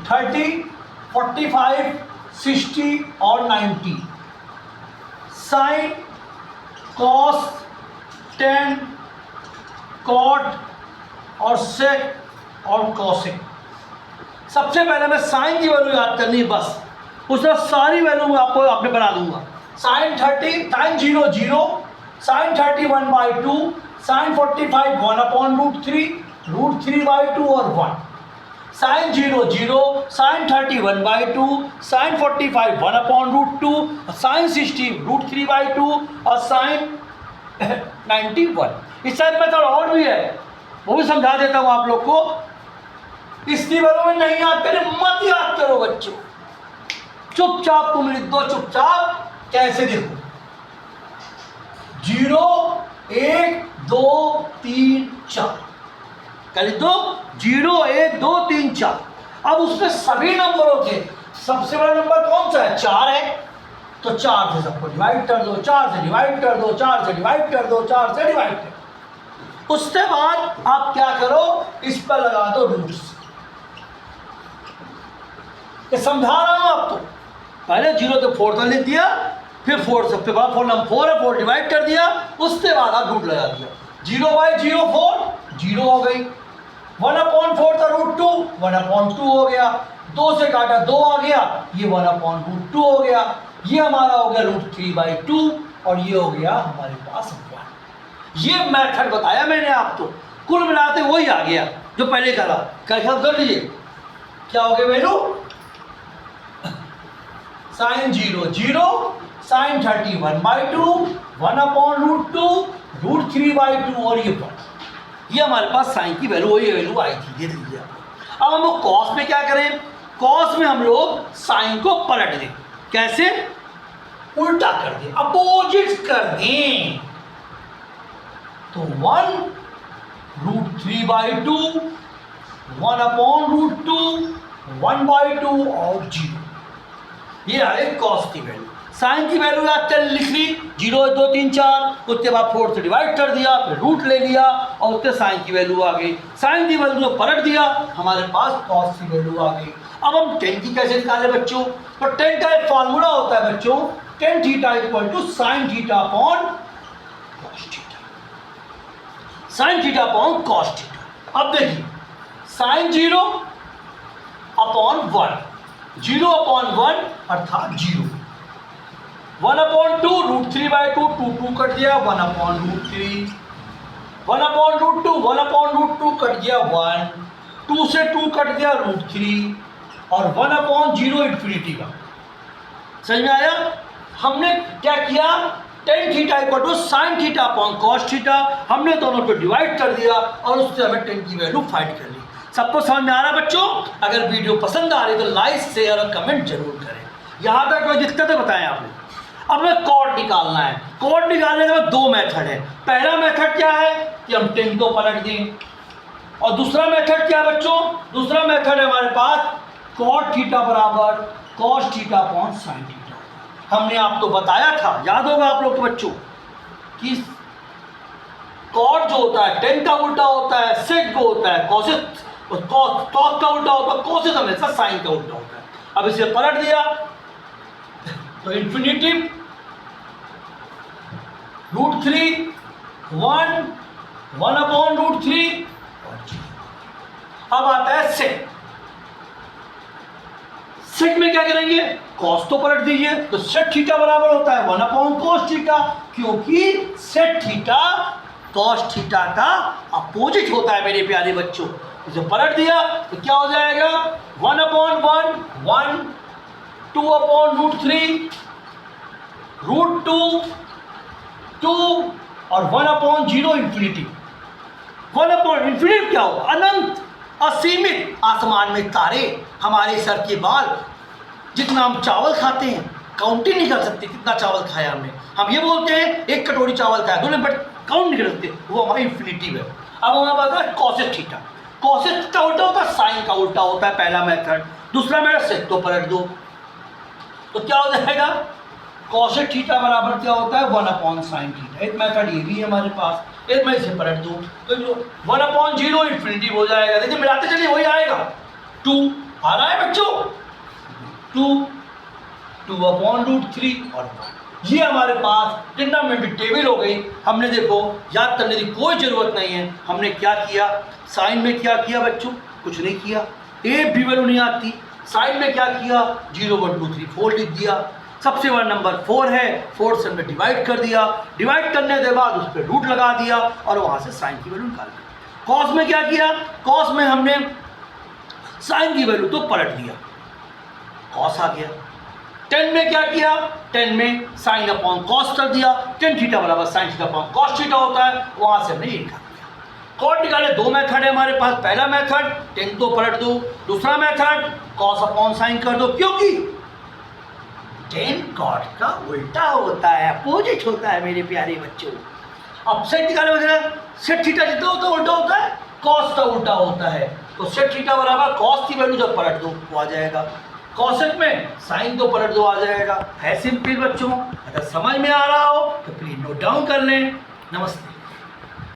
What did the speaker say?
30, 45, 60 और 90। Sign, cos, ten, cot और सेक और कॉसेक। सबसे पहले मैं साइन की वैल्यू याद करनी है बस, उसमें सारी वैल्यू मैं आपको आपने बना दूंगा। साइन 30, साइन 0 0, साइन 30 1/2, साइन 45 1/√3, √3/2 और 1। साइन 0 0, साइन 30 1/2, साइन 45 1/√2, साइन 60 √3/2 और साइन 91। इस साइड में थोड़ा और भी है, वो भी समझा देता हूं आप लोग को। इसकी वैल्यू में नहीं याद करें, मत याद करो बच्चों, चुपचाप तुम लिख दो, चुपचाप। कैसे देखो, 0 1 2 3 4 कर दो, 0 1 2 3 4। अब उसमें सभी नंबरों के सबसे बड़ा नंबर कौन सा है? 4 है, तो 4 से सबको डिवाइड कर दो, 4 से डिवाइड कर दो, 4 से डिवाइड कर दो, 4 से डिवाइड कर दो। उसके बाद आप क्या करो, इस पर लगा दो रूट्स। ये समझा रहा हूं आपको। पहले 0 से 4 तक लिख दिया, फिर 4 सबसे बाद 4 नंबर 4 है, 4 डिवाइड कर दिया, उसके बाद आप रूट लगा दिया। 0/0 4 0 हो गई, 1/4 था √2 1/2 हो गया, 2 से काटा 2 आ गया, ये 1/√2 हो गया, ये हमारा हो गया √3/2 और ये हो गया हमारे पास 1। ये मेथड बताया मैंने आपको, कुल मिलाते वही आ गया जो पहले करा। कैसे कर लीजिए, क्या हो गया वैल्यू? साइन 0 0, साइन 30 1/2, 1/√2, √3/2 और ये 1। ये हमारे पास साइन की वैल्यू, वही वैल्यू आई थी, ये दीजिए। अब हम लोग कॉस में क्या करें? कॉस में हम लोग साइन को पलट दें। कैसे? उल्टा कर दें, अपोजिट कर दें। तो 1 √3/2, 1/√2, 1/2 और 0। ये आए कॉस की वैल्यू। साइन की वैल्यू याद कर लिख ली, 0 2 3 4, उसके बाद 4 से डिवाइड कर दिया, फिर रूट ले लिया और उसके साइन की वैल्यू आ गई। साइन की वैल्यू को पलट दिया, हमारे पास कॉस की वैल्यू आ गई। अब हम टेन की कैसे निकालें बच्चों? तो टेन का एक फॉर्मूला होता है बच्चों, tan theta equal to sine theta upon cos theta, sine theta upon cos theta. अब देखिए, साइन 0 अपॉन 1, 0/1 अर्थात 0, 1/2 √3/2, 2 कट गया, 1/√3, 1/√2, 1/√2 कट गया 1, 2 से 2 कट गया √3 और 1/0 इन्फिनिटी का। समझ में आया? हमने क्या किया, tan theta equal to sine theta upon cos theta, हमने दोनों को डिवाइड कर दिया और उससे हमें टेन की वैल्यू फाइंड कर ली। सबको समझ में आ रहा है बच्चों? अगर वीडियो पसंद आ रही तो लाइक शेयर और कमेंट जरूर करें। यहाँ तक कोई दिक्कत है बताएं आपने। अब हमें कॉट निकालना है। कॉट निकालने के 2 मेथड है। पहला मेथड क्या है कि हम टेन को पलट दें, और दूसरा मेथड क्या है बच्चों? दूसरा मेथड है हमारे पास कॉट थीटा बराबर cos theta upon sine theta. हमने आपको बताया था, याद होगा आप लोग के बच्चों, कि कॉट जो होता है टेन का उल्टा होता है, सेक को होता है कॉसेक, कॉस का उल्टा होता है कॉसेक, हमेशा साइन का उल्टा होता है। अब इसे पलट दिया तो इन्फिनिटिव √3 1 1/√3। अब आता है सेक। सेक में क्या करेंगे? कॉस तो पलट दीजिए, तो सेक थीटा बराबर होता है 1/cos थीटा, क्योंकि सेक थीटा कॉस थीटा का अपोजिट होता है मेरे प्यारे बच्चों। इसे पलट दिया तो क्या हो जाएगा? 1/1 1, 2/√3, √2 2 और 1/0 इन्फिनिटी। 1/∞ क्या हो? अनंत, असीमित। आसमान में तारे, हमारे सर के बाल। जितना हम चावल खाते हैं काउंट ही नहीं कर सकते कितना चावल खाया हमने। हम ये बोलते हैं 1 कटोरी चावल खाया दोनों, बट काउंट नहीं कर सकते, वो हमारी इन्फिनिटिव है। अब हमारे पास है कॉसेक थीटा। कॉसेक का उल्टा होता है साइन का उल्टा होता है, पहला मेथड। दूसरा मेथड सेक तो पलट दो, तो क्या हो जाएगा? कॉसेक थीटा बराबर क्या होता है? 1/sin theta. एक मेथड ये भी है हमारे पास, एक मैं इसे पलट दूँ तो जो 1/0 इन्फिनिटी हो जाएगा। देखिए मिलाते चलिए वही आएगा, 2 आ रहा है बच्चों? 2/√3 और 1। ये हमारे पास ट्रिग्नोमेट्री टेबल हो गई। हमने देखो याद करने की कोई ज़रूरत नहीं है। हमने क्या किया, साइन में क्या किया बच्चों? कुछ नहीं किया, एक भी वैल्यू नहीं आती। साइन में क्या किया? 0 1 2 3 4 लिख दिया। सबसे बड़ा नंबर 4 है, 4 से हमने डिवाइड कर दिया। डिवाइड करने के बाद उस पर रूट लगा दिया और वहाँ से साइन की वैल्यू निकाल दी। कॉस में क्या किया? कॉस में हमने साइन की वैल्यू तो पलट दिया, कॉस आ गया। टेन में क्या किया? टेन में साइन अपॉन कॉस कर दिया। टेन थीटा बराबर sign theta upon cos theta होता है, वहां से हमने ये निकाल दिया। कॉट निकाले, दो मेथड है हमारे पास। पहला मेथड टेन को पलट दो, दूसरा मेथड कॉस अपॉन साइन कर दो, क्योंकि टेन कॉट का उल्टा होता है, अपोजिट होता है मेरे प्यारे बच्चों। अब सेट निकाले वजह सेट थीटा जितना होता है उल्टा होता है, कॉस का उल्टा होता है। तो सेट थीटा बराबर कॉस की वैल्यू जब पलट दो वो आ जाएगा, कॉसेक में साइन को पलट दो आ जाएगा। है सिंपल बच्चों। अगर समझ में आ रहा हो तो प्लीज नोट डाउन कर लें। नमस्ते।